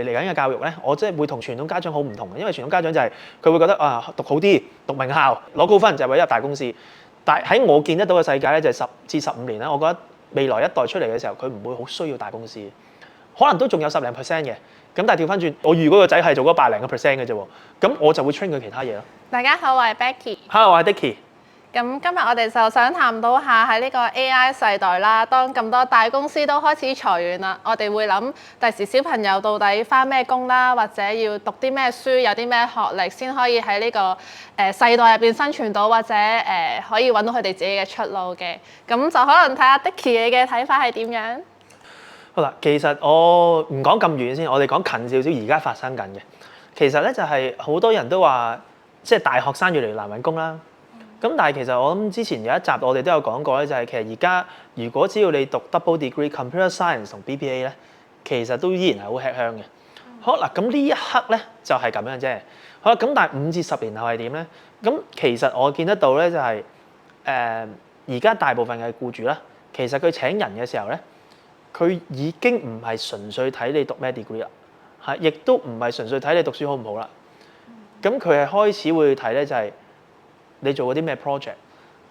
嚟緊嘅教育咧，我即係會同傳統家長好唔同嘅，因為傳統家長就係佢會覺得啊讀好啲，讀名校，攞高分就係為咗入大公司。但係喺我見得到嘅世界咧，就係10至15年啦。我覺得未來一代出嚟嘅時候，佢唔會好需要大公司，可能都仲有10零% 嘅。咁但係調翻轉，我預嗰個仔係做嗰8零個%嘅啫喎，咁我就會 train 佢其他嘢咯。大家好，我係 Becky。Hello，我係 Dicky。咁今日我哋就想探討下喺呢個 AI 世代啦，當咁多大公司都開始裁員啦，我哋會諗第時小朋友到底返咩工啦，或者要讀啲咩書，有啲咩學歷先可以喺呢個世代入邊生存到，或者可以揾到佢哋自己嘅出路嘅。咁就可能睇下 Dicky 你嘅睇法係點樣？好啦，其實我唔講咁遠先，我哋講近少少，而家發生緊嘅。其實咧就係好多人都話，即係大學生越嚟越難揾工啦。咁但係其實我諗之前有一集我哋都有講過咧，就係其實而家如果只要你讀 double degree computer science 同 BBA 咧，其實都依然係好吃香嘅。好嗱，咁呢一刻咧就係咁樣啫。好啦，咁但係5至10年後係點咧？咁其實我見得到咧就係而家大部分嘅僱主啦，其實佢請人嘅時候咧，佢已經唔係純粹睇你讀咩 degree 啦，係亦都唔係純粹睇你讀書好唔好啦。咁佢係開始會睇咧就係你做過啲咩 project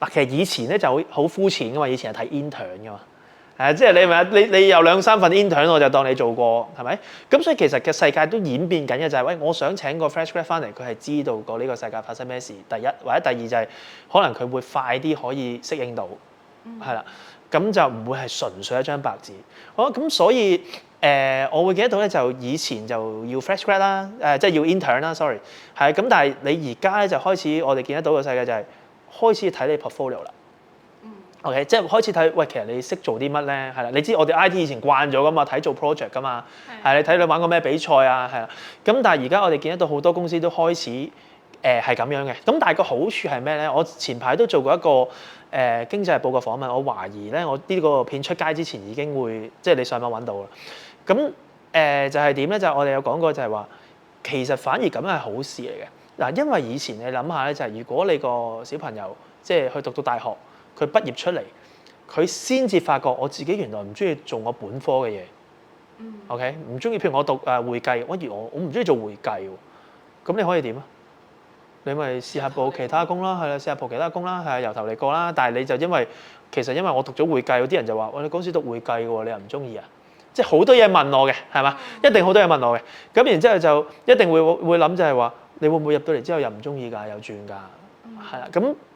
嗱，其實以前咧就好膚淺噶嘛，以前係睇 intern 噶嘛，即係你有2、3份 intern 我就當你做過，係咪？咁所以其實嘅世界都演變緊嘅就係，喂，我想請個 fresh grad 翻嚟，佢係知道過呢個世界發生咩事。第一或者第二就係可能佢會快啲可以適應到，係啦，咁就唔會係純粹一張白紙。好，咁所以我會記得到咧，就以前就要 fresh grad 啦，即係要 intern 啦，sorry，係咁，但係你而家咧就開始，我哋見得到嘅世界就係開始睇你 portfolio 啦。OK， 即係開始睇，喂，其實你識做啲乜咧？係啦，你知我哋 IT 以前慣咗噶嘛，睇做 project 噶嘛，係你睇你玩過咩比賽啊，係啦。咁但係而家我哋見得到好多公司都開始係咁樣嘅。咁但係個好處係咩咧？我前排都做過一個經濟日報嘅訪問，我懷疑咧，我呢個片出街之前已經會即係你上網揾到啦。咁就係點咧？就係我哋有講過就係話，其實反而咁樣係好事嚟嘅嗱，因為以前你諗下咧，就係如果你個小朋友即係去讀到大學。佢畢業出嚟，佢先至發覺我自己原來唔中意做我本科嘅嘢。OK， 唔中意，譬如我讀會計，我唔中意做會計喎。咁你可以點啊？你咪試下報其他工啦，係啦，試下報其他工啦，係由頭嚟過啦。但係你就因為我讀咗會計，有啲人就話：喂，你嗰時讀會計嘅喎，你又唔中意啊？即係好多嘢問我嘅，係嘛？一定好多嘢問我嘅。咁然之後就一定會諗就係話，你會唔會入到嚟之後又唔中意㗎，又轉㗎？係啦，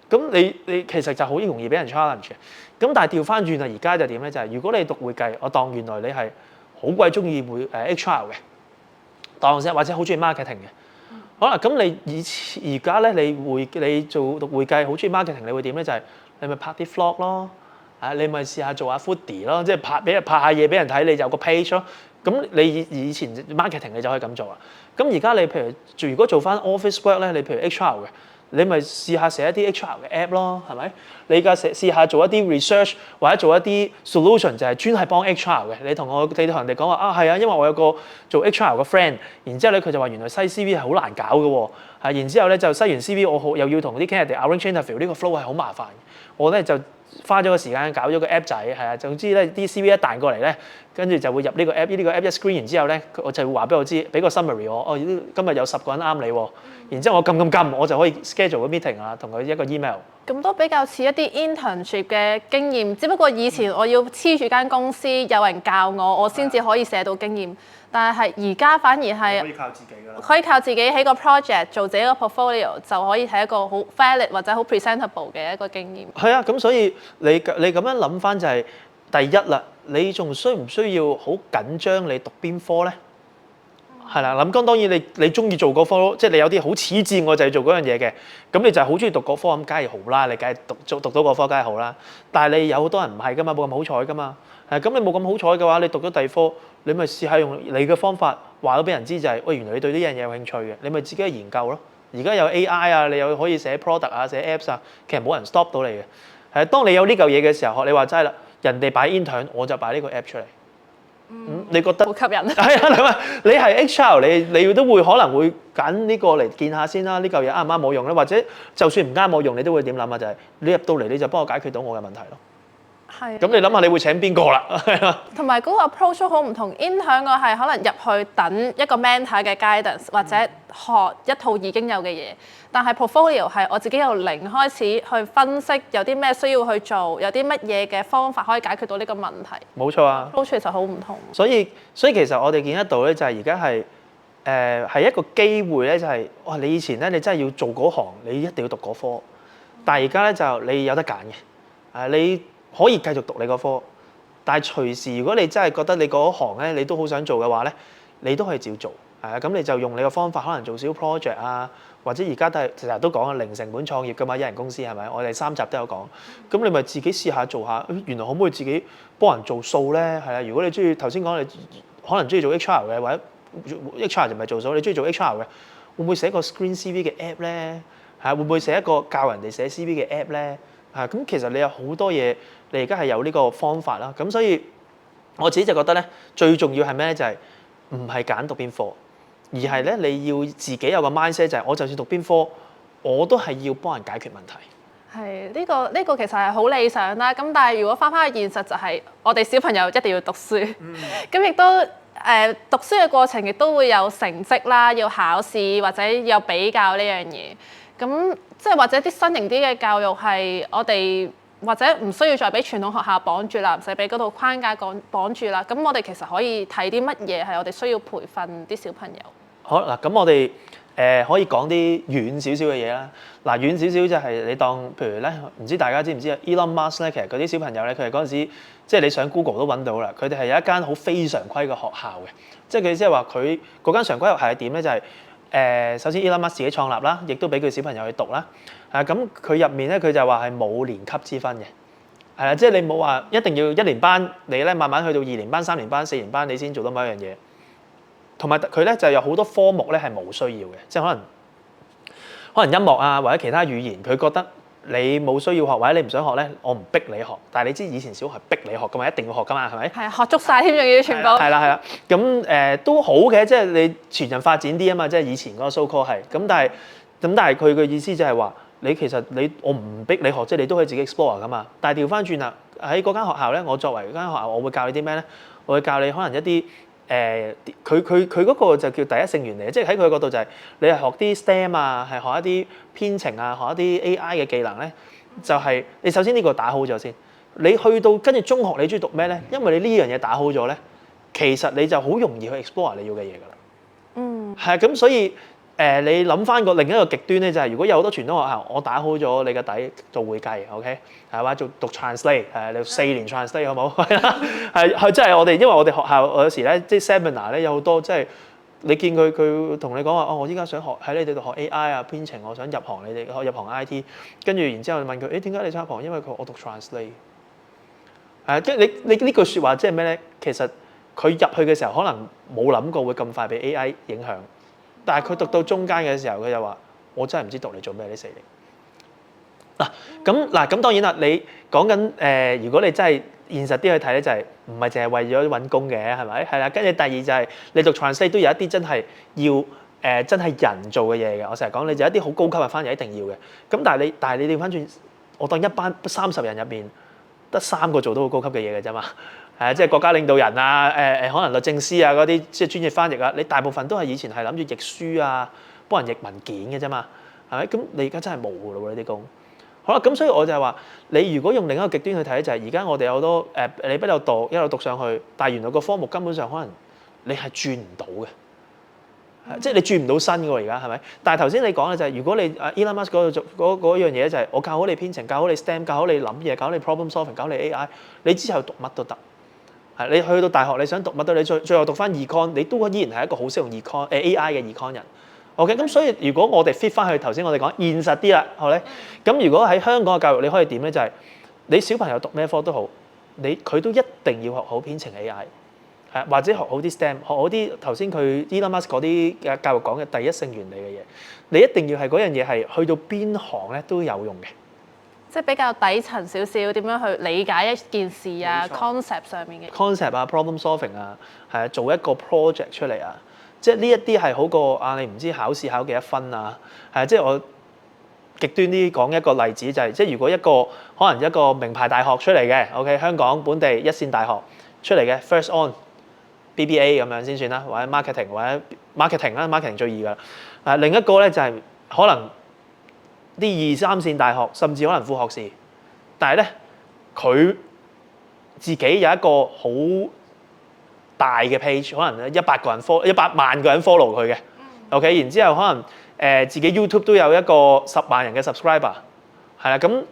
咁你其實就好容易俾人 challenge 嘅。咁但係調翻轉啊，而家就點咧？就係如果你讀會計，我當原來你係好鬼中意HR 嘅，當或者好中意 marketing 嘅。好啦，咁你而家咧，你做讀會計好中意 marketing，你會點咧？就係你咪拍啲 vlog 咯，你咪試下做下 foodie 咯，即係拍下嘢俾人睇，你就有個 page 咯。咁你以前 marketing 你就可以咁做啦。咁而家你譬如如果做翻 office work 咧，你譬如 HR 嘅。你咪試下寫一啲 HR 嘅 app 咯，係咪？你而家試下做一啲 research 或者做一啲 solution，就係專係幫 HR 嘅。你同人哋講話啊，係啊，因為我有個做 HR 嘅 friend，然之後咧佢就話原來篩 CV 係好難搞嘅喎，然之後咧就篩完 CV 我又要同啲 candidate arrange interview，呢個 flow 係好麻煩。我咧就花咗個時間搞咗個 app 仔，係啊，總之咧啲 CV 一彈過嚟咧，跟住就會入呢個 app，呢個 app 一 screen 完之後咧，我就會話俾我知，俾個 summary 我，哦，今日有10個人啱你喎。然之後我撳，我就可以 schedule 個 meeting 啊，同佢一個 email。咁都比較似一啲 internship 嘅經驗，只不過以前我要黐住間公司，有人教我先至可以寫到經驗。但係而家反而係可以靠自己㗎啦。可以靠自己喺個 project 做自己個 portfolio，就可以係一個好 valid 或者好 presentable 嘅一個經驗。係啊，咁所以你咁樣諗翻就係第一啦，你仲需唔需要好緊張你讀邊科咧？係啦，諗當然你中意做嗰科，即係你有啲好似自我就係做嗰樣嘢嘅，咁你就係好中意讀嗰科，咁梗係好啦，你梗係讀到嗰科梗係好啦。但係你有好多人唔係㗎嘛，冇咁好彩㗎嘛。咁你冇咁好彩嘅話，你讀咗第二科，你咪試下用你嘅方法話到俾人知就係，喂，原來你對呢樣嘢有興趣嘅，你咪自己去研究咯。而家有 AI 啊，你又可以寫 product 啊，寫 apps 啊，其實冇人 stop 到你嘅。係，當你有呢嚿嘢嘅時候，學你話齋啦，人哋擺 intern，我就擺呢個 app 出嚟。你覺得好吸引？係啊，你係 HR，你都會可能會揀呢個嚟見下先啦。呢嚿嘢啱唔啱我用咧？或者就算唔啱我用，你都會點諗啊？就係你入到嚟你就幫我解決到我嘅問題咯。係。咁你諗下，你會請邊個啦？係啊，同埋嗰個 approach 都好唔同 intern 我係可能入去等一個 mentor 嘅 guidance 或者學一套已經有嘅嘢，但係 portfolio 係我自己由零開始去分析有啲咩需要去做，有啲乜嘢嘅方法可以解決到呢個問題。冇錯啊。approach 其實好唔同。所以其實我哋見得到咧，就係而家係一個機會咧，就係哇！你以前咧，你真係要做嗰行，你一定要讀嗰科，但係而家咧就你有得揀嘅，你可以繼續讀你嗰科，但係隨時如果你真係覺得你嗰行咧，你都好想做嘅話咧，你都可以照做，咁你就用你個方法，可能做少 project 啊，或者而家都係成日都講零成本創業㗎嘛，一人公司係咪？我哋3集都有講，咁你咪自己試下做下，原來可唔可以自己幫人做數咧？係啊，如果你中意頭先講你可能中意做 HR 嘅，或者 HR 就唔係做數，你中意做 HR 嘅，會唔會寫個 screen CV 嘅 app 咧？會唔會寫一個教人哋寫 CV 嘅 app 咧？咁其實你有好多嘢，你而家係有呢個方法啦。咁所以我自己就覺得咧，最重要係咩咧？就係唔係揀讀邊科，而係咧你要自己有個 mindset，就係我就算讀邊科，我都係要幫人解決問題。係呢個其實係好理想啦。咁但係如果翻返去現實，就係我哋小朋友一定要讀書。咁亦都讀書嘅過程亦都會有成績啦，要考試或者有比較呢樣嘢。咁即係或者啲新型啲嘅教育係我哋或者唔需要再俾傳統學校綁住啦，唔使俾嗰套框架綁住啦。咁我哋其實可以睇啲乜嘢係我哋需要培訓啲小朋友。好嗱，咁我哋可以講啲遠少少嘅嘢啦。嗱，遠少少就係你當譬如咧，唔知大家知唔知啊 Elon Musk 咧，其實嗰啲小朋友咧，佢哋嗰陣時即係你上 Google 都揾到啦。佢哋係有一間好非常規嘅學校嘅，即係佢即係話佢嗰間常規學校係點咧？就係首先 Elon Musk 自己創立啦，亦都俾佢小朋友去讀啦。咁佢入面咧，佢就話係冇年級之分嘅，係啦，即係你冇話一定要1年班，你咧慢慢去到2年班、3年班、4年班，你先做到某一樣嘢。同埋佢咧就有好多科目咧係冇需要嘅，即係可能音樂啊或者其他語言，佢覺得你冇需要學或者你唔想學咧，我唔逼你學。但係你知以前小學逼你學噶嘛，一定要學噶嘛，係咪？係學足晒添，仲要全部。係啦，咁都好嘅，即係你全人發展啲啊嘛，即係以前嗰個 so call 係。咁但係佢嘅意思就係話，你其實我唔逼你學，即係你都可以自己 explore 噶嘛。但係調翻轉啦，喺嗰間學校咧，我作為嗰間學校，我會教你啲咩咧？我會教你可能一啲佢嗰個就叫第一性原理，即係喺佢嘅角度就係你係學啲 STEM 啊，係學一啲編程啊，學一啲 AI 嘅技能咧，就係你首先呢個打好咗先。你去到跟住中學，你中意讀咩咧？因為你呢樣嘢打好咗咧，其實你就好容易去 explore 你要嘅嘢㗎啦。係啊，咁所以你諗翻個另一個極端咧，就係如果有好多傳統學校，我打好咗你個底做會計 ，OK 係嘛？做讀 translate 你4年 translate 好冇？係啦，係真係我哋，因為我哋學校有時咧，即係 seminar 咧有好多即係你見佢同你講話，我依家想學喺你哋度學 AI 啊編程，我想入行你哋入行 IT， 跟住然之後問佢點解你想入行？因為我讀 translate。即係你呢句説話即係咩咧？其實佢入去嘅時候可能冇諗過會咁快被 AI 影響，但係佢讀到中間嘅時候，佢就話：我真係唔知讀嚟做咩呢4年。咁當然啦，你講緊如果你真係現實啲去睇咧，就係唔係淨係為咗揾工嘅，係咪？係啦，跟住第二就係你讀 translate 都有一啲真係要真係人做嘅嘢嘅。我成日講你就一啲好高級嘅翻譯一定要嘅。咁但係你調翻轉，我當一班30人入邊，得3個做到好高級嘅嘢嘅啫嘛，即係國家領導人啊，可能律政司啊嗰啲即係專業翻譯啊，你大部分都係以前係諗住譯書啊，幫人譯文件嘅啫嘛，係咪？咁你而家真係冇㗎咯喎呢啲工。好啦，咁所以我就係話，你如果用另一個極端去睇，就係而家我哋有好多你一路讀上去，但係原來個科目根本上可能你係轉唔到嘅。即係你轉唔到身㗎喎，而家係咪？但係頭先你講嘅就係，如果你Elon Musk 嗰度做嗰樣嘢就係，我教好你編程，教好你 STEM， 教好你諗嘢，教好你 problem solving， 教好你 AI， 你之後讀乜都得。你去到大學你想讀乜都，你最後讀翻 econ， 你都依然係一個好適用AI 嘅 econ 人。OK， 咁所以如果我哋 fit 翻去頭先我哋講現實啲啦，好咧。咁如果喺香港嘅教育，你可以點咧？就係你小朋友讀咩科都好，佢都一定要學好編程 AI。或者學好啲 STEM， 學好啲頭先佢 Elon Musk 嗰啲嘅教育講嘅第一性原理嘅嘢，你一定要係嗰樣嘢係去到邊行咧都有用嘅，即係比較底層少少，點樣去理解一件事啊 concept 上面嘅 concept 啊 problem solving 啊，係做一個 project 出嚟啊，即係呢一啲係好過你唔知考試考幾多分啊，即係極端啲講一個例子就係、即係如果可能一個名牌大學出嚟嘅，OK 香港本地一線大學出嚟嘅 First On BBA 咁樣先算啦，或者 marketing 啦，marketing 最易㗎啦。另一個咧就係、可能啲2、3線大學，甚至可能副學士，但係咧佢自己有一個好大嘅 page，可能100萬個人 follow 佢嘅，OK， 然之後可能自己 YouTube 都有一個10萬人嘅 subscriber， 係啦，咁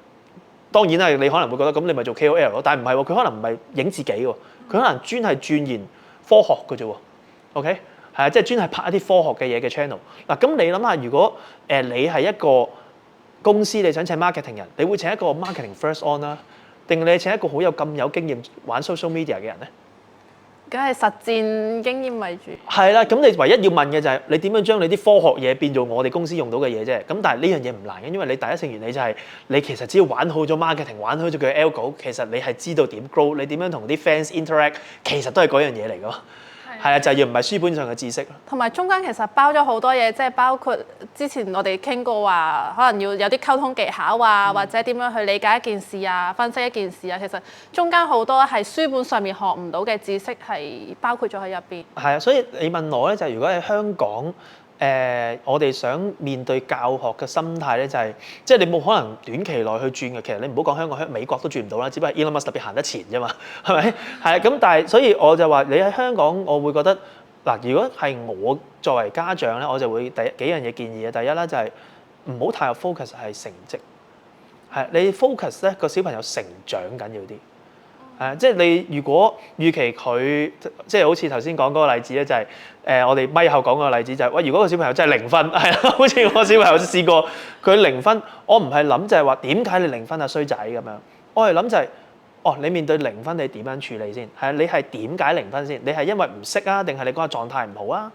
當然係你可能會覺得咁你咪做 KOL 咯，但係唔係喎，佢可能唔係影自己喎，佢可能專係鑽研科學嘅啫喎 ，OK， 係啊，即係專係拍一啲科學嘅嘢嘅 channel。嗱，咁你諗下，如果你係一個公司，你想請 marketing 人，你會請一個 marketing first on 啦，定你請一個好有經驗玩 social media 嘅人咧？梗係實戰經驗為主。係啦，咁你唯一要問嘅就係你點樣將你啲科學嘢變做我哋公司用到嘅嘢啫。咁但係呢樣嘢唔難嘅，因為你第一性原理就係你其實只要玩好咗 marketing， 玩好咗佢嘅 algo， 其實你係知道點 grow， 你點樣同啲 fans interact， 其實都係嗰樣嘢嚟㗎。係啊，就係要唔係書本上嘅知識。同埋中間其實包咗好多嘢，即係包括之前我哋傾過話，可能要有啲溝通技巧啊，或者點樣去理解一件事啊、分析一件事啊。其實中間好多係書本上面學唔到嘅知識係包括咗喺入邊。係啊，所以你問我咧，就係如果喺香港，我哋想面對教學嘅心態咧，就係即係你冇可能短期內去轉嘅。其實你唔好講香港，美國都轉唔到啦，只不過 Elon Musk 特別行得前啫嘛，係咪？係啊，咁但係所以我就話你喺香港，我會覺得嗱，如果係我作為家長咧，我就會幾樣嘢建議嘅。第一咧就係唔好太有 focus 係成績，係你 focus 咧個小朋友成長緊要啲。即係你如果預期佢即係好似頭先講嗰個例子咧，就係我哋咪後講嗰個例子就係、喂，如果個小朋友真係0分，係啦，好似我小朋友試過佢0分，我唔係諗就係話點解你0分啊衰仔咁樣，我係諗就係、哦你面對0分你點樣處理先？係啊，你係點解0分先？你係因為唔識啊，定係你嗰個狀態唔好啊？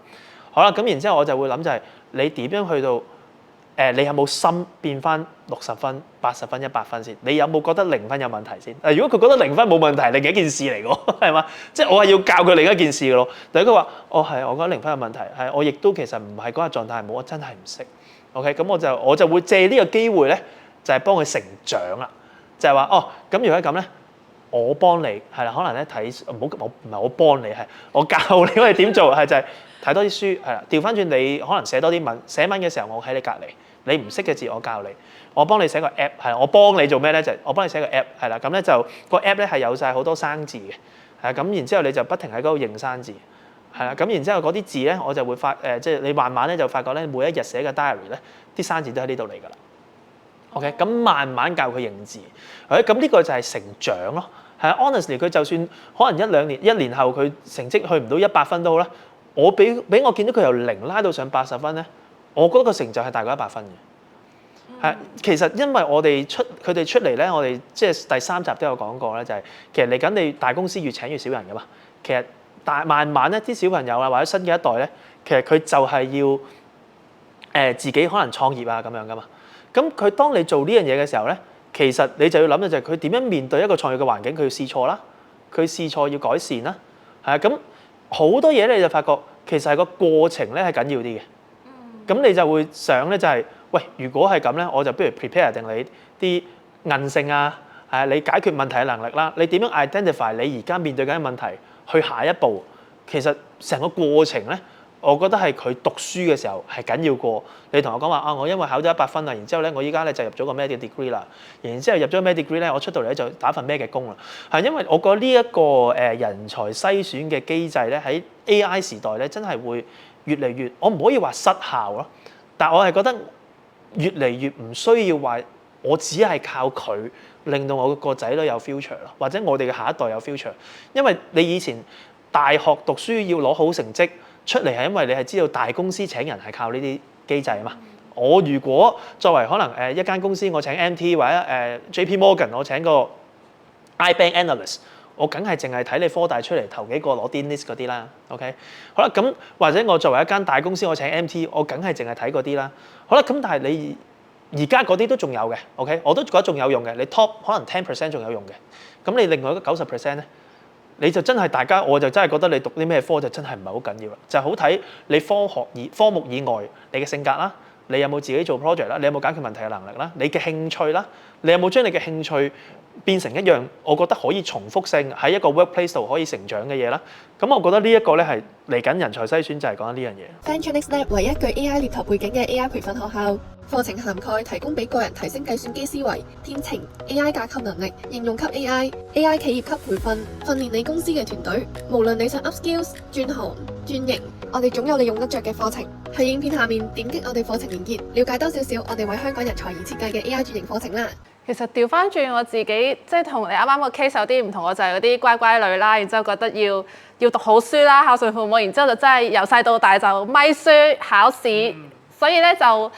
好啦，咁然之後我就會諗就係、你點樣去到？你有冇心變翻60分、80分、100分先？你有冇覺得0分有問題先？如果佢覺得0分冇問題，另一件事嚟嘅喎，係嘛？即係我係要教佢另一件事嘅咯。但係佢話：係，我覺得0分有問題，係我亦都其實唔係嗰個狀態唔好，我真係唔識。OK，咁我就會借呢個機會咧，就係幫佢成長啦。就係話咁如果咁咧，我幫你係啦，可能咧睇唔係我幫你係我教你可以點做，係就係睇多啲書係啦。調翻轉你可能寫多啲文，寫文嘅時候我喺你隔離。你唔識嘅字我教你，我幫你寫個 app 係，我幫你做咩咧？就係我幫你寫個 app 係啦，咁咧就個 app 咧係有晒好多生字嘅，係咁然之後你就不停喺嗰度認生字，係啦，咁然之後嗰啲字咧我就會即係你慢慢咧就發覺咧每一日寫嘅 diary 咧啲生字都喺呢度嚟㗎啦。OK， 咁慢慢教佢認字，咁呢個就係成長咯。係啊 honestly 佢就算可能1年後佢成績去唔到100分都好啦，我俾我見到佢由0拉到上80分咧。我覺得個成就係大過100分嘅，係其實因為佢哋出嚟咧，我哋即係第3集都有講過咧，就係其實嚟緊你大公司越請越少人噶嘛，其實慢慢咧啲小朋友啊或者新嘅一代咧，其實佢就係要自己可能創業啊咁樣噶嘛，咁佢當你做呢樣嘢嘅時候咧，其實你就要諗嘅就係佢點樣面對一個創業嘅環境，佢要試錯啦，佢試錯要改善啦，係啊，咁好多嘢你就發覺其實係個過程咧係緊要啲嘅。咁你就會想咧，就係喂，如果係咁咧，我就不如 prepare 定你啲韌性啊，你解決問題嘅能力啦，你點樣 identify 你而家面對緊嘅問題，去下一步。其實成個過程咧，我覺得係佢讀書嘅時候係緊要過你同我講話我因為考咗100分啦，然之後咧我依家咧就入咗個咩嘅 degree 啦，然之後入咗咩 degree 咧，我出到嚟咧就打份咩嘅工啦。係因為我覺得呢一個人才篩選嘅機制咧，喺 AI 時代咧真係會越嚟越，我唔可以話失效咯，但我係覺得越嚟越唔需要話我只係靠佢令到我個仔女有 future 咯，或者我哋嘅下一代有 future。因為你以前大學讀書要攞好成績出嚟，係因為你係知道大公司請人係靠呢啲機制啊嘛。我如果作為可能一間公司，我請 MT 或者JP Morgan， 我請個 iBank analyst。我梗係淨係睇你科大出嚟頭幾個攞 Dean List 嗰啲啦 ，OK？ 好啦，咁或者我作為一間大公司，我請 MT， 我梗係淨係睇嗰啲啦。好啦，咁但係你而家嗰啲都仲有嘅 ，OK？ 我都覺得仲有用嘅。你 top 可能 10% 仲有用嘅，咁你另外嗰 90% 咧，你就真係大家，我就真係覺得你讀啲咩科就真係唔係好緊要啦，就係好睇你科目以外你嘅性格啦，你有冇自己做 project 啦，你有冇解決問題嘅能力啦，你嘅興趣啦，你有冇將你嘅興趣變成一樣我覺得可以重複性喺一個 workplace 度可以成長嘅嘢啦。咁我覺得呢一個咧係嚟緊人才篩選就係講緊呢樣嘢。Venture Next Lab 為一具 AI 獵頭背景嘅 AI 培訓學校，課程涵蓋提供俾個人提升計算機思維、編程、AI 架構能力、應用級 AI 企業級培訓，訓練你公司嘅團隊。無論你想 upskills、轉行、轉型，我哋總有你用得着嘅課程。喺影片下面點擊我哋課程連結，了解多少少我哋為香港人才而設計嘅 AI 轉型課程啦。其實調翻轉我自己，即係同你啱啱個 case 有啲唔同，我就係嗰啲乖乖女啦，然之後覺得要讀好書啦，孝順父母，然之後就真係由細到大就咪書考試，所以咧就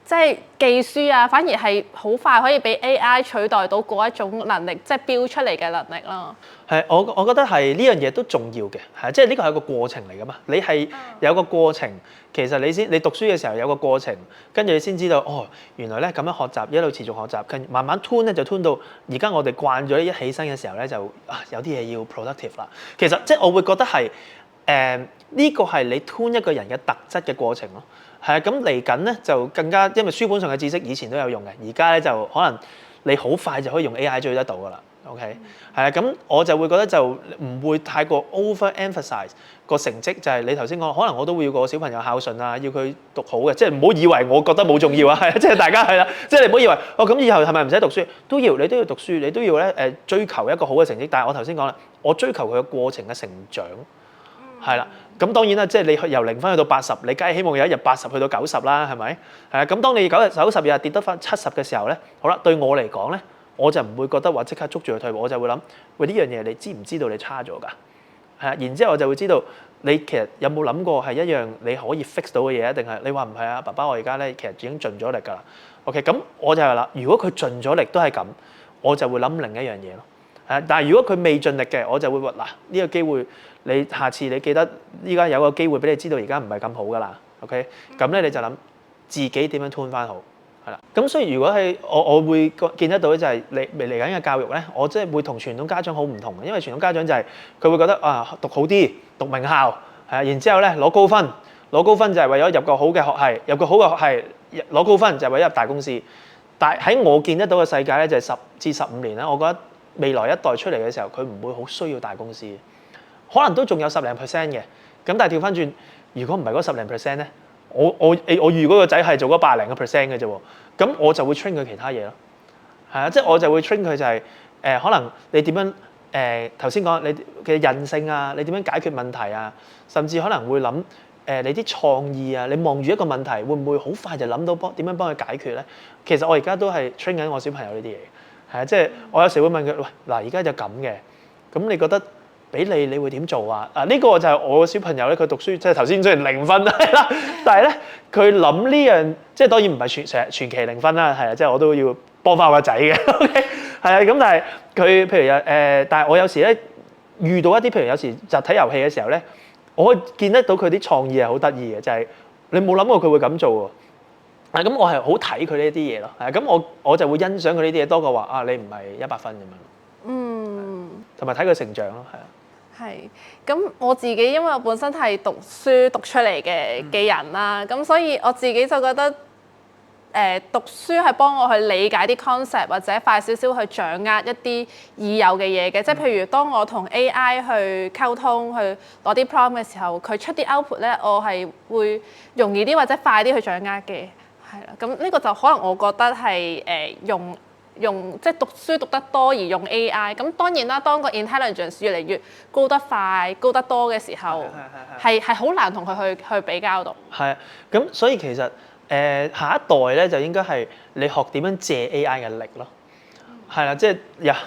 即係記書啊，反而係好快可以俾 AI 取代到嗰一種能力，即係標出嚟嘅能力咯。係，我覺得係呢樣嘢都重要嘅，係即係呢個係個過程嚟噶嘛。你係有個過程，其實你讀書嘅時候有個過程，跟住你先知道哦，原來咧咁樣學習一路持續學習，跟住慢慢 tune 咧就 tune 到而家我哋慣咗一起身嘅時候咧就有啲嘢要 productive 啦。其實即係我會覺得係呢個係你 tune 一個人嘅特質嘅過程咯。係啊，咁嚟緊咧就更加，因為書本上嘅知識以前都有用嘅，而家咧就可能你好快就可以用 AI 追得到㗎啦。OK，係啊，咁我就會覺得就唔會太過 overemphasize 個成績，就係你頭先講，可能我都會要個小朋友孝順啊，要佢讀好嘅，即係唔好以為我覺得冇重要啊，係啊，即係大家係啦，即係你唔好以為咁以後係咪唔使讀書？都要，你都要讀書，你都要咧追求一個好嘅成績。但係我頭先講啦，我追求佢嘅過程嘅成長，係啦。咁當然啦，即係你由0分去到80，你梗係希望有一日80去到90啦，係咪？係啊，咁當你90日跌得翻70嘅時候咧，好啦，對我嚟講咧，我就唔會覺得話即刻捉住佢退步，我就會諗，喂，呢樣嘢你知唔知道你差咗㗎？係啊，然之後我就會知道你其實有冇諗過係一樣你可以 fix 到嘅嘢，定係你話唔係啊？爸爸，我而家咧其實已經盡咗力㗎啦。OK， 咁我就係啦，如果佢盡咗力都係咁，我就會諗另一樣嘢咯。但係如果佢未盡力嘅，我就會話嗱，呢個機會你下次你記得依家有個機會俾你知道而家唔係咁好㗎啦。OK，咁咧你就諗自己點樣 tune 翻好。係啦，咁所以如果係我會見得到咧，就係嚟緊嘅教育咧，我即係會同傳統家長好唔同嘅，因為傳統家長就係佢會覺得讀好啲，讀名校係啊，然之後咧攞高分就係為咗入個好嘅學系，入個好嘅學系攞高分就係為咗入大公司。但係喺我見得到嘅世界咧，就係10至15年咧，我覺得未來一代出嚟嘅時候，佢唔會好需要大公司，可能都仲有10%嘅。咁但係調翻轉，如果唔係嗰10%咧？我預嗰個仔係做嗰80%嘅啫喎，咁我就會 train 佢其他嘢咯，係啊，即係我就會 train 佢就係可能你點樣頭先講你嘅韌性啊，你點樣解決問題啊，甚至可能會諗你啲創意啊，你望住一個問題會唔會好快就諗到點樣幫佢解決咧？其實我而家都係 train 緊我小朋友呢啲嘢，係啊，即係我有時會問佢，喂，嗱而家就咁嘅，咁你覺得？俾你會點做啊？呢個就係我個小朋友咧，佢讀書即係頭先雖然0分係啦，但係咧佢諗呢樣，即係當然唔係全期0分啦，係啊，即係我都要幫翻我個仔嘅。OK， 係啊，咁但係佢譬如但係我有時咧遇到一啲譬如有時集體遊戲嘅時候咧，我見得到佢啲創意係好得意嘅，就係你冇諗過佢會咁做喎。咁我係好睇佢呢啲嘢咯。係咁我就會欣賞佢呢啲嘢多過話你唔係100分咁樣。嗯，同埋睇佢成長咯，係啊。係，咁我自己因為我本身係讀書讀出嚟嘅人啦，咁所以我自己就覺得讀書係幫我去理解啲 concept 或者快少少去掌握一啲已有嘅嘢嘅，即係譬如當我同 AI 去溝通去攞啲 prompt 嘅時候，佢出啲 output 咧，我係會容易啲或者快啲去掌握嘅，係啦，咁呢個就可能我覺得係用即係讀書讀得多而用 AI， 咁當然啦，當個 intelligence 越嚟越高得快、高得多嘅時候，係好難同佢去比較到。係啊，咁所以其實下一代咧就應該係你學點樣借 AI 嘅力咯。係啦，即係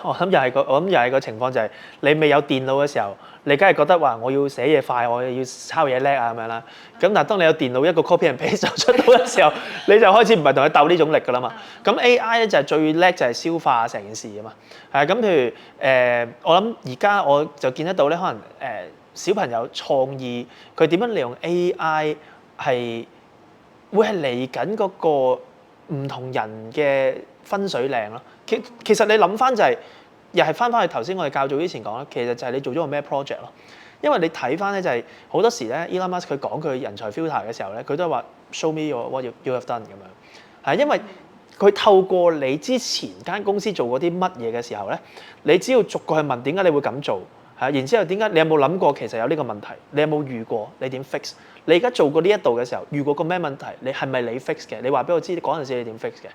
我諗又係個情況就係你未有電腦嘅時候，你梗係覺得話我要寫嘢快，我要抄嘢叻啊咁樣啦。咁但係當你有電腦一個 copy and paste 就出到嘅時候，你就開始唔係同佢鬥呢種力㗎啦嘛。咁 AI 咧就係最叻就係消化成件事啊嘛。係啊，咁譬如我諗而家我就見得到咧，可能小朋友創意佢點樣利用 AI 係會係嚟緊嗰個唔同人嘅分水嶺咯。其實你諗翻就係，又係翻去頭先我哋較早之前講啦，其實就係你做咗個咩 project 咯。因為你睇翻咧就係好多時咧 Elon Musk 佢講佢人才 filter 嘅時候咧，佢都係話 show me what you have done 咁樣，係因為佢透過你之前間公司做過啲乜嘢嘅時候咧，你只要逐個去問點解你會咁做，係然之後點解你有冇諗過其實有呢個問題，你有冇遇過，你點 fix？你而家做過呢一度嘅時候，遇過個咩問題？你係咪你 fix 嘅？你話俾我知嗰陣時你點 fix 嘅？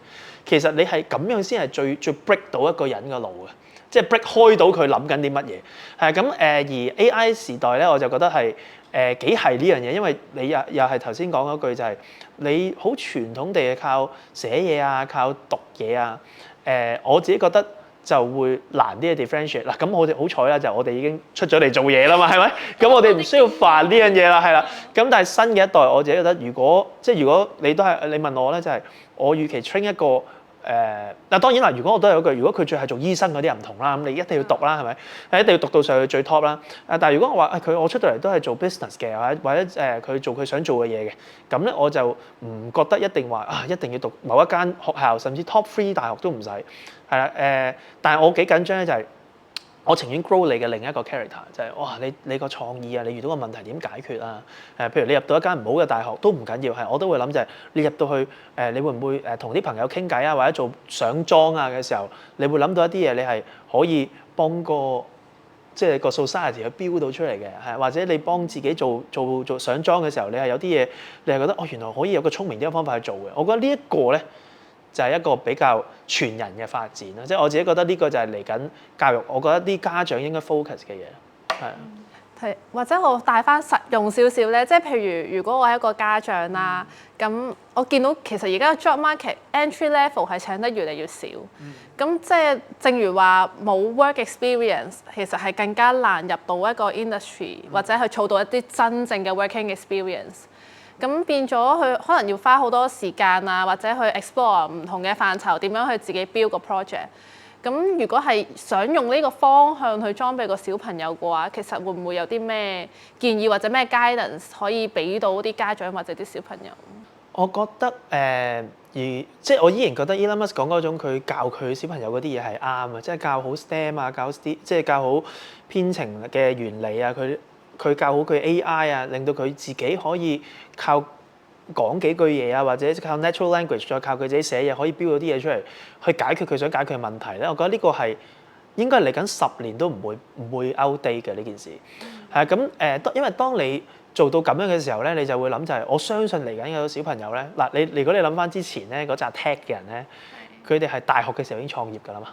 其實你係咁樣先係最 break 到一個人嘅路嘅，即係 break 開到佢諗緊啲乜嘢。係咁而 AI 時代咧，我就覺得係幾係呢樣嘢，因為你又係頭先講嗰句就係、你好傳統地靠寫嘢啊，靠讀嘢啊。我自己覺得就會難啲嘅 differentiate 嗱，咁我哋好彩啦，就我哋已經出咗嚟做嘢啦嘛，係咪？咁我哋唔需要煩呢樣嘢啦，係啦。咁但係新嘅一代，我自己覺得，如果你都係你問我咧，就係、我預期 train 一個嗱當然啦，如果我都係嗰句，如果佢最係做醫生嗰啲又唔同啦，咁你一定要讀啦，係咪？係一定要讀到上去最 top 啦。但係如果我話我出到嚟都係做 business 嘅，或者佢做佢想做嘅嘢嘅，咁咧我就唔覺得一定話一定要讀某一間學校，甚至 top 3大學都唔使。係啦，但係我幾緊張咧，就係我情願 grow 你嘅另一個 character，就係哇你個創意啊，你遇到個問題點解決啊？譬如你入到一間唔好嘅大學都唔緊要，係我都會諗就係你入到去你會唔會同啲朋友傾偈啊，或者做上莊啊嘅時候，你會諗到一啲嘢，你係可以幫個即係個 society 去 build 到出嚟嘅，係或者你幫自己做上莊嘅時候，你係有啲嘢你係覺得原來可以有個聰明啲嘅方法去做嘅。我覺得呢一個咧，就係一個比較全人嘅發展啦，即係我自己覺得呢個就係嚟緊教育，我覺得啲家長應該 focus 嘅嘢，係啊。或者我帶翻實用少少咧，即係譬如果我係一個家長啦，咁我見到其實而家嘅 job market entry level 係請得越嚟越少，咁即係正如話冇 work experience，其實係更加難入到一個 industry 或者去儲到一啲真正嘅 working experience。咁變咗佢可能要花好多時間啊，或者去 explore 唔同嘅範疇，點樣去自己 build 個 project。咁如果係想用呢個方向去裝備個小朋友嘅話，其實會唔會有啲咩建議或者咩 guidance 可以俾到啲家長或者啲小朋友？我覺得即係我依然覺得 Elon Musk 講嗰種佢教佢小朋友嗰啲嘢係啱啊，即係教好 STEM 啊，即係教好編程嘅原理啊，佢教好佢 AI 啊，令到佢自己可以靠講幾句嘢啊，或者靠 natural language 再靠佢自己寫嘢，可以 build 到啲嘢出嚟，去解決佢想解決嘅問題咧。我覺得呢個係應該嚟緊10年都唔會 outdate 嘅呢件事。係咁因為當你做到咁樣嘅時候咧，你就會諗就係我相信嚟緊嘅小朋友咧，嗱如果你諗翻之前咧嗰扎 tech 嘅人咧，佢哋係大學嘅時候已經創業㗎啦嘛。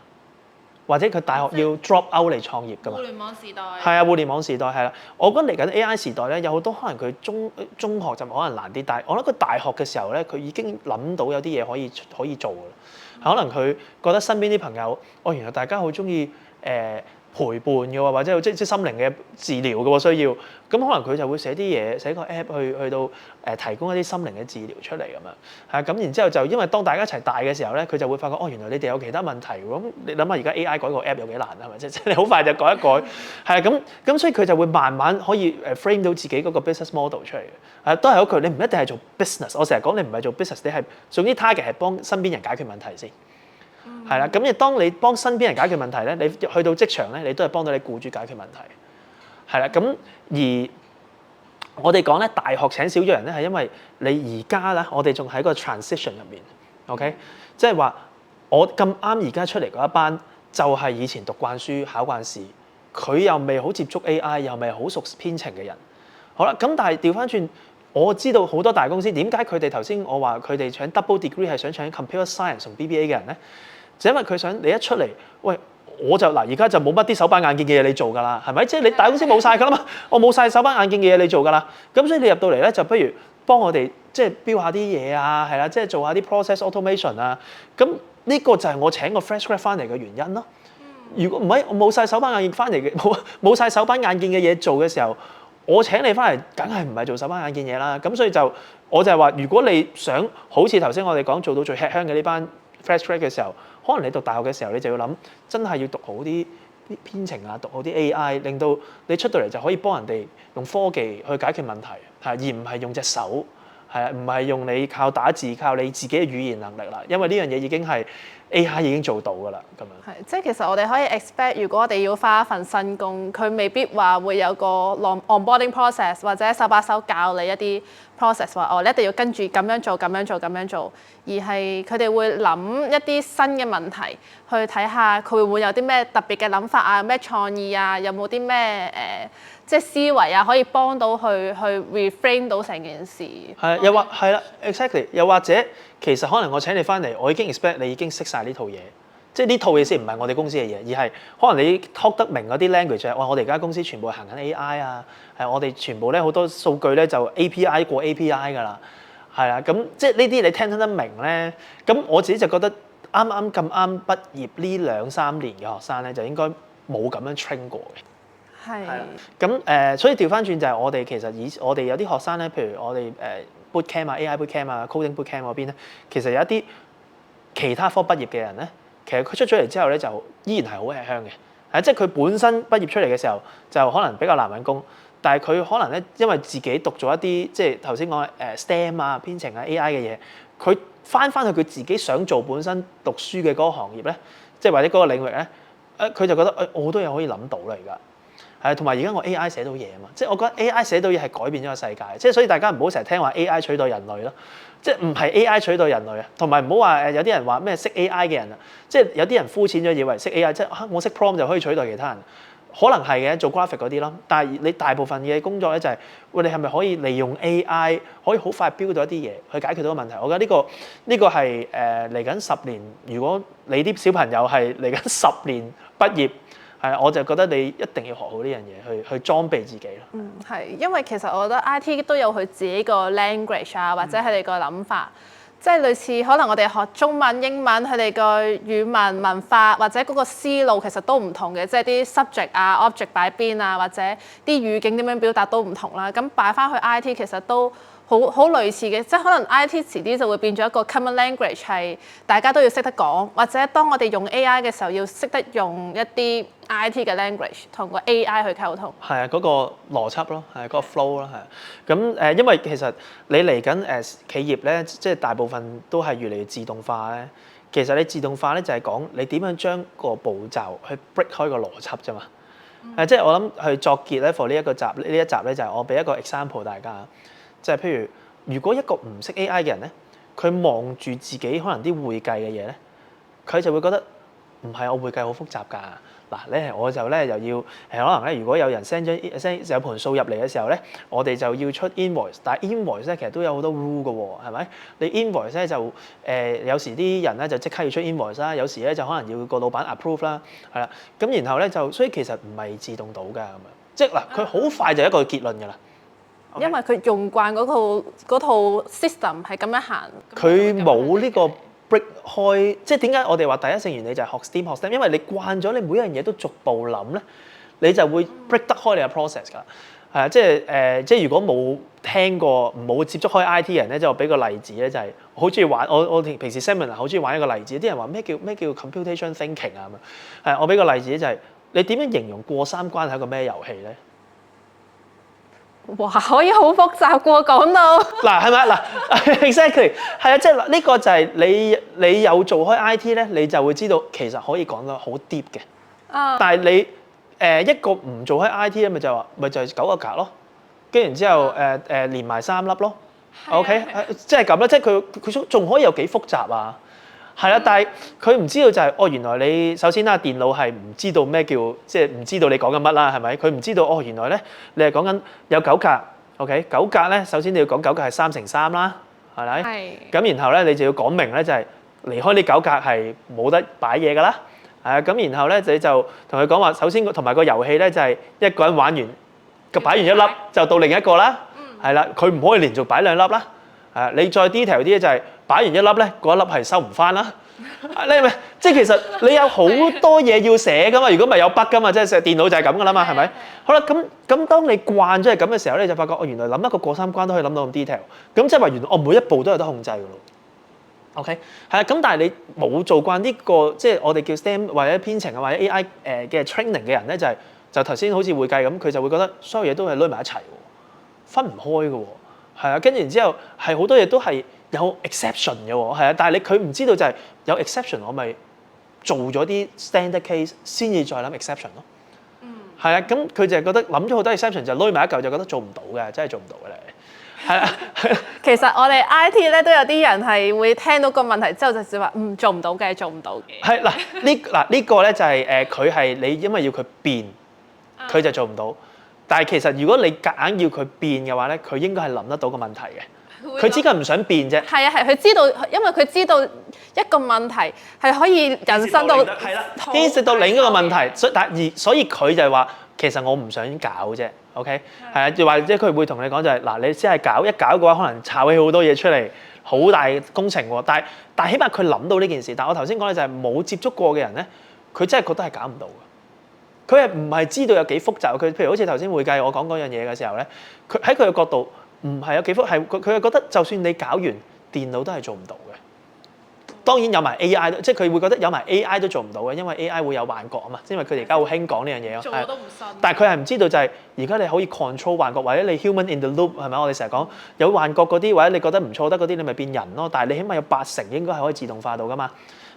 或者佢大學要 drop out 嚟創業㗎嘛？互聯網時代係啊，互聯網時代係啦。我覺得嚟緊 AI 時代咧，有好多可能佢中學就可能難啲，但係我覺得佢大學嘅時候咧，佢已經諗到有啲嘢可以做㗎啦。可能佢覺得身邊啲朋友，原來大家好中意陪伴嘅喎，或者即心靈嘅治療嘅喎需要，咁可能佢就會寫啲嘢，寫個 app 去到提供一啲心靈嘅治療出嚟咁樣，係咁然之後就因為當大家一齊大嘅時候咧，佢就會發覺原來你哋有其他問題喎，咁你諗下而家 AI 改個 app 有幾難啊？係咪即你好快就改一改，係咁所以佢就會慢慢可以frame 到自己嗰個 business model 出嚟嘅，都係嗰句，你唔一定係做 business， 我成日講你唔係做 business， 你係總之 target 係幫身邊人解決問題先。係啦，咁當你幫身邊人解決問題咧，你去到職場咧，你都係幫到你僱主解決問題。係啦，咁而我哋講咧，大學請少咗人咧，係因為你而家咧，我哋仲喺個 transition 入面 ，OK， 即係話我咁啱而家出嚟嗰一班，就係以前讀慣書、考慣試，佢又未好接觸 AI， 又未好熟編程嘅人。好啦，咁但係調翻轉。我知道好多大公司點解佢哋頭先我話佢哋搶 double degree 係想搶 computer science 同 BBA 嘅人咧，就因為佢想你一出嚟，我就而家就冇乜啲手板眼見嘅嘢你做㗎啦，係咪？即係你大公司冇晒㗎啦嘛，我冇晒手板眼見嘅嘢你做㗎啦，咁所以你入到嚟咧就不如幫我哋即係標下啲嘢啊，係啦，即係做下啲 process automation 啊，咁呢個就係我請個 fresh grad 翻嚟嘅原因咯。如果唔係我冇晒手板眼見翻嚟嘅，冇晒手板眼見嘅嘢做嘅時候。我請你翻嚟，梗係唔係做手板眼見嘢啦？咁所以我就係話，如果你想好似頭先我哋講做到最吃香嘅呢班 fresh grad 嘅時候，可能你讀大學嘅時候，你就要諗，真係要讀好啲編程啊，讀好啲 AI，令到你出到嚟就可以幫人哋用科技去解決問題，而唔係用隻手，唔係用你靠打字、靠你自己嘅語言能力啦。因為呢樣嘢已經係 AI 已經做到㗎啦，咁樣。係，即係其實我哋可以 expect，如果我哋要花一份新工，佢未必話會有個 onboarding process 或者手把手教你一啲 process，話你一定要跟住咁樣做、咁樣做、咁樣做，而係佢哋會諗一啲新嘅問題，去睇下佢會唔會有啲咩特別嘅諗法啊、咩創意啊，有冇啲咩即係思維啊，可以幫到去 reframe 到成件事。係，又或係啦 ，exactly， 又或者其實可能我請你翻嚟，我已經 expect 你已經識晒呢套嘢，即係呢套嘢先唔係我哋公司嘅嘢，而係可能你 talk 得明嗰啲 language 係，哇！我哋而家公司全部行緊 AI 啊，係我哋全部咧好多數據咧就 API 過 API 㗎啦，係啦，咁即係呢啲你聽得明咧，咁我自己就覺得啱啱咁啱畢業呢2-3年嘅學生咧，就應該冇咁樣 train 過嘅。係。咁所以調翻轉就係我哋其實我哋有啲學生咧，譬如我哋bootcamp 啊、AI bootcamp 啊、coding bootcamp 嗰邊咧，其實有一啲其他科畢業嘅人咧，其實佢出咗嚟之後咧，就依然係好吃香嘅。即係佢本身畢業出嚟嘅時候，就可能比較難揾工，但係佢可能咧，因為自己讀咗一啲即係頭先講STEM 啊、編程啊、AI 嘅嘢，佢翻去佢自己想做本身讀書嘅嗰個行業咧，即係或者嗰個領域咧，佢就覺得我好多嘢可以諗到啦而家。係，同埋而家我 AI 寫到嘢啊嘛，即係我覺得 AI 寫到嘢係改變咗個世界，即係所以大家唔好成日聽話 AI 取代人類咯，即係唔係 AI 取代人類啊，同埋唔好話有啲人話咩識 AI 嘅人啊，即係有啲人膚淺咗以為識 AI 即係我識 prompt 就可以取代其他人，可能係嘅做 graphic 嗰啲咯，但係你大部分嘅工作咧就係喂你係咪可以利用 AI 可以好快 build 到一啲嘢去解決到個問題？我覺得呢個係嚟緊10年，如果你啲小朋友係嚟緊10年畢業。係，我就覺得你一定要學好呢樣嘢，去裝備自己咯。係，因為其實我覺得 IT 都有佢自己個 language 啊，或者佢哋個諗法，即係類似可能我哋學中文、英文，佢哋個語文文化或者嗰個思路其實都唔同嘅，即係啲 subject 啊、object 擺邊啊，或者啲語境點樣表達都唔同啦。咁擺翻去 IT 其實都好類似嘅，即係可能 IT 遲啲就會變咗一個 common language，係大家都要識得講，或者當我哋用 AI 嘅時候要識得用一啲 IT 嘅 language 同個 AI 去溝通。係啊，嗰個邏輯咯，係嗰個 flow 咯，係。咁因為其實你嚟緊企業咧，即係大部分都係越嚟越自動化咧。其實你自動化咧就係講你點樣將個步驟去 break 開個邏輯啫嘛。即係我諗去作結咧 for 呢一集咧就係我俾一個 example 大家。即係譬如果一個唔識 AI 嘅人咧，佢望住自己可能啲會計嘅嘢咧，佢就會覺得唔係我會計好複雜㗎。嗱咧我就咧又要可能咧，如果有人 send 有盤數入嚟嘅時候咧，我哋就要出 invoice， 但係 invoice 咧其實都有好多 rule 㗎喎，係咪？你 invoice 咧就有時啲人咧就即刻要出 invoice 啦，有時咧就可能要個老闆 approve 啦，係啦。咁然後咧就所以其實唔係自動到㗎咁樣，即係嗱佢好快就一個結論㗎啦。因為佢用慣嗰套 system 係咁樣行，佢冇呢個 break 開，即係點解我哋話第一性原理就係學 STEM，因為你慣咗你每一樣嘢都逐步諗咧，你就會 break 得開你嘅 process 㗎。係啊，即係如果冇聽過冇接觸開 IT 嘅人咧，即係我俾個例子咧，就係好中意玩我平時 seminar 好中意玩一個例子，啲人話咩叫 computation thinking 啊咁樣。係我俾個例子就係你點樣形容過三關係一個咩遊戲咧？哇！可以好複雜喎，講到嗱係咪嗱 exactly 係啊，即係呢個就係你有做開 IT 咧，你就會知道其實可以講得好 deep 嘅。但係你一個唔做開 IT 咧，咪就係9個格咯，跟住然之後連埋3粒咯。OK，即係咁啦，即係佢仲可以有幾複雜啊？係啦，但係佢唔知道就係原來你首先啦，電腦係唔知道咩叫即係唔知道你講緊乜啦，係咪？佢唔知道原來咧你係講緊有9格 ，OK， 9格咧首先你要講9格係3乘3啦，係咪？係。咁然後咧你就要講明咧就係離開呢9格係冇得擺嘢㗎啦，咁然後咧你就同佢講話，首先同埋個遊戲咧就係一個人玩完擺完一粒就到另一個啦，係啦，佢唔可以連續擺2粒啦。你再 detail 啲咧就係擺完一粒咧，嗰一粒係收唔翻啦。你係咪？即係其實你有好多嘢要寫噶嘛，如果唔係有筆噶嘛，即係電腦就係咁噶啦嘛，係咪？好啦，咁當你慣咗係咁嘅時候咧，你就發覺原來諗一個過三關都可以諗到咁 detail，咁即係話原來我每一步都有得控制噶咯。OK， 係啊，咁但係你冇做慣呢個即係我哋叫 STEM 或者編程啊或者 AI 嘅 training 嘅人咧，就頭先好似會計咁，佢就會覺得所有嘢都係攆埋一齊喎，分唔開嘅喎。係啊，跟住然之後係好多嘢都係有 exception 嘅喎，係啊，但係佢唔知道就係有 exception，我咪做咗啲 standard case 先至再諗 exception 咯。係啊，咁佢就係覺得諗咗好多 exception 就攞埋一嚿就覺得做唔到嘅，真係做唔到嘅咧。係啊，其實我哋 IT 咧都有啲人係會聽到個問題之後就只話做唔到嘅，做唔到嘅。係呢個咧就係佢係你因為要佢變，佢就做唔到。但係其實如果你夾硬要佢變嘅話咧，佢應該係諗得到個問題嘅。佢只係唔想變啫。係啊係，佢知道，因為佢知道一個問題係可以引申到係啦，牽涉到另一個問題，所以佢就係話其實我唔想搞啫。OK 係啊，或者佢會同你講就係嗱，你先係搞一搞嘅話，可能炒起好多嘢出嚟，好大工程喎。但係起碼佢諗到呢件事。但係我頭先講咧就係冇接觸過嘅人咧，佢真係覺得係搞唔到嘅。佢係唔係知道有幾複雜？佢譬如好似頭先會計我講嗰樣嘢嘅時候咧，佢喺佢嘅角度唔係有幾複，係佢係覺得就算你搞完電腦都係做唔到嘅。當然有埋 AI， 即係佢會覺得有埋 AI 都做唔到嘅，因為 AI 會有幻覺啊嘛。因為佢哋而家好興講呢樣嘢咯。做都唔信。但係佢係唔知道就係而家你可以 control 幻覺，或者你 human in the loop 係咪？我哋成日講有幻覺嗰啲，或者你覺得唔錯得嗰啲，你咪變人咯。但係你起碼有80%應該係可以自動化到噶嘛。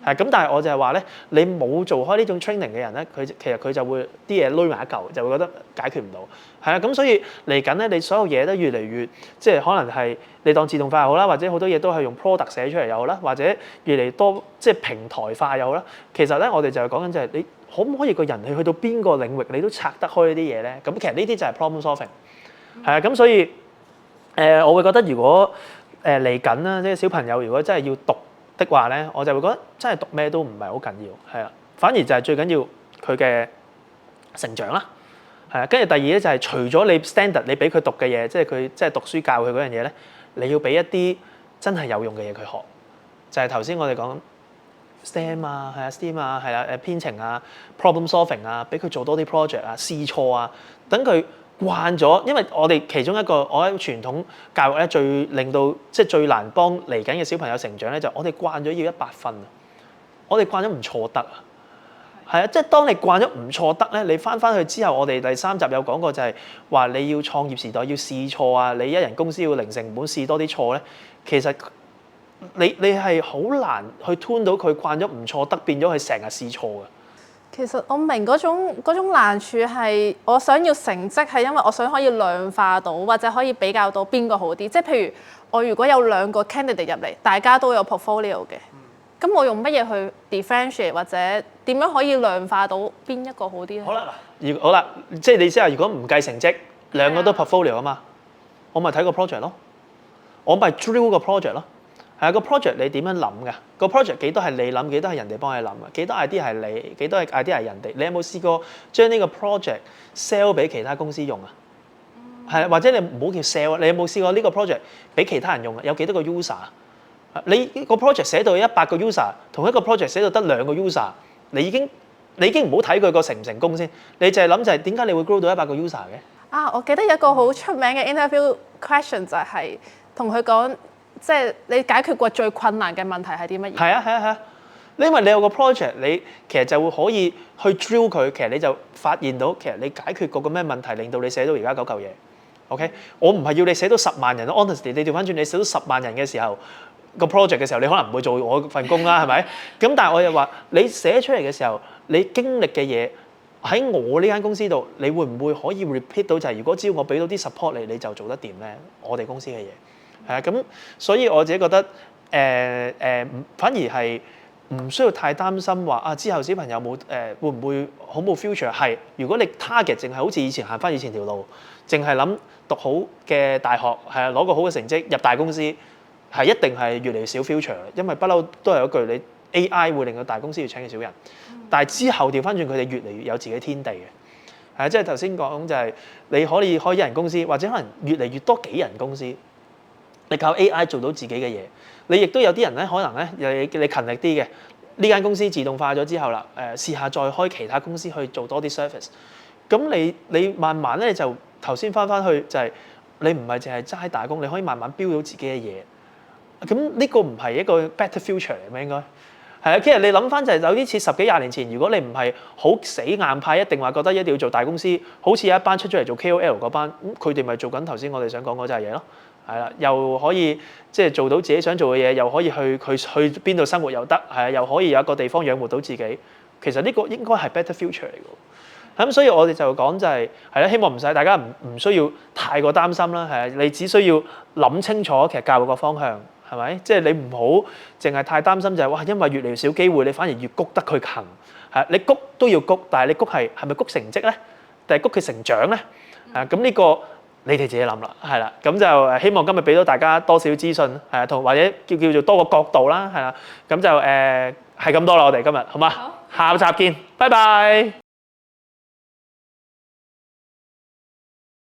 係咁，但係我就係話咧，你冇做開呢種 training 嘅人咧，其實佢就會啲嘢攏埋一嚿，就會覺得解決唔到。係啊，咁所以嚟緊咧，你所有嘢都越嚟越即係可能係你當自動化又好啦，或者好多嘢都係用 product 寫出嚟又好啦，或者越嚟越多即係平台化又好啦。其實咧，我哋就係講緊就係你可唔可以個人去到邊個領域你都拆得開呢啲嘢咧？咁其實呢啲就係 problem solving。係啊，咁所以我會覺得如果嚟緊啦，即係小朋友如果真係要讀的話咧，我就會覺得真係讀咩都唔係好緊要，係啊，反而就係最緊要佢嘅成長啦，係啊。跟住第二咧就係除咗你 standard 你俾佢讀嘅嘢，即係佢即係讀書教佢嗰樣嘢咧，你要俾一啲真係有用嘅嘢佢學，就係頭先我哋講 STEM 啊，係啊 STEM 啊，係啊編程啊 problem solving 啊，俾佢做多啲 project 啊試錯啊，等佢慣咗，因為我哋其中一個我喺傳統教育咧最令到即係最難幫嚟緊嘅小朋友成長咧，就我哋慣咗要100分啊，我哋慣咗唔錯得啊，係啊，即係當你慣咗唔錯得咧，你翻去之後，我哋第3集有講過就係話你要創業時代要試錯啊，你一人公司要零成本試多啲錯咧，其實你係好難去 tune 到佢慣咗唔錯得變咗佢成日試錯嘅。其實我明嗰種難處係我想要成績係因為我想可以量化到或者可以比較到邊個好啲，即係譬如我如果有2個 candidate 入嚟，大家都有 portfolio 嘅，咁我用乜嘢去 differentiate 或者點樣可以量化到邊一個好啲咧？好啦，好啦，即係你意思係如果唔計成績，2個都 portfolio 啊嘛，我咪睇個 project 咯，我咪 drill 個 project 咯。係個 project 你點樣諗㗎？個 project 幾多係你諗，幾多係人哋幫你諗啊？幾多 idea 係你，幾多 idea 係人哋？你有冇試過將呢個 project sell 俾其他公司用啊？係或者你唔好叫 sell，你有冇試過呢個 project 俾其他人用啊？有幾多個 user？你個 project 寫到100個 user， 同一個 project 寫到得2個 user， 你已經唔好睇佢個成唔成功先，你就係諗就係點解你會 grow 到100個 user 嘅？啊，我記得有一個好出名嘅 interview question 就係同佢講。即係你解決過最困難嘅問題係啲乜嘢？係啊，因為你有個 project，你其實就會可以去 drill 佢，其實你就發現到其實你解決過個咩問題，令到你寫到而家嗰嚿嘢。OK，我唔係要你寫到10萬人 ，honestly， 你調翻轉你寫到10萬人嘅時候，個 project 嘅時候，你可能唔會做我份工啦，係咪？咁但係我又話你寫出嚟嘅時候，你經歷嘅嘢喺我呢間公司度，你會唔會可以 repeat 到就係如果只要我俾到啲 support你就做得掂咧？我哋公司嘅嘢。係啊，咁所以我自己覺得反而係唔需要太擔心話啊，之後小朋友冇會唔會好冇 future？係，如果你 target 淨係好似以前行翻以前條路，淨係諗讀好嘅大學，係啊，攞個好嘅成績入大公司，係一定係越嚟越少 future。因為不嬲都係有句你 AI 會令到大公司要請嘅少人，但係之後調翻轉佢哋越嚟越有自己天地嘅。係啊，即係頭先講就係你可以開1人公司，或者可能越嚟越多幾人公司。你靠 AI 做到自己嘅嘢，你亦都有啲人咧，可能咧你勤力啲嘅，呢間公司自動化咗之後啦，試下再開其他公司去做多啲 service。咁你慢慢咧就頭先翻去就係、是、你唔係淨係齋打工，你可以慢慢標到自己嘅嘢。咁呢個唔係一個 better future 嚟咩？應該係啊。其實你諗翻就係有啲似10幾20年前，如果你唔係好死硬派，一定話覺得一定要做大公司，好似有一班出咗嚟做 KOL 嗰班，咁佢哋咪做緊頭先我哋想講嗰扎嘢咯。係啦，又可以即係做到自己想做嘅嘢，又可以去邊度生活又得，係啊，又可以有一個地方養活到自己。其實呢個應該係 better future 嚟㗎。咁所以我哋就講就係啦，希望唔使大家唔需要太過擔心啦，係啊，你只需要諗清楚其實教育個方向係咪？即係你唔好淨係太擔心就係哇，因為越嚟越少機會，你反而越谷得佢行。係你谷都要谷，但係你谷係咪谷成績咧？定係谷佢成長咧？咁呢個你哋自己諗啦，係啦。咁就希望今日俾到大家多少資訊，係啊，同或者叫做多個角度啦，係啦。咁就係咁多啦，我哋今日好嘛？好，下集見，拜拜。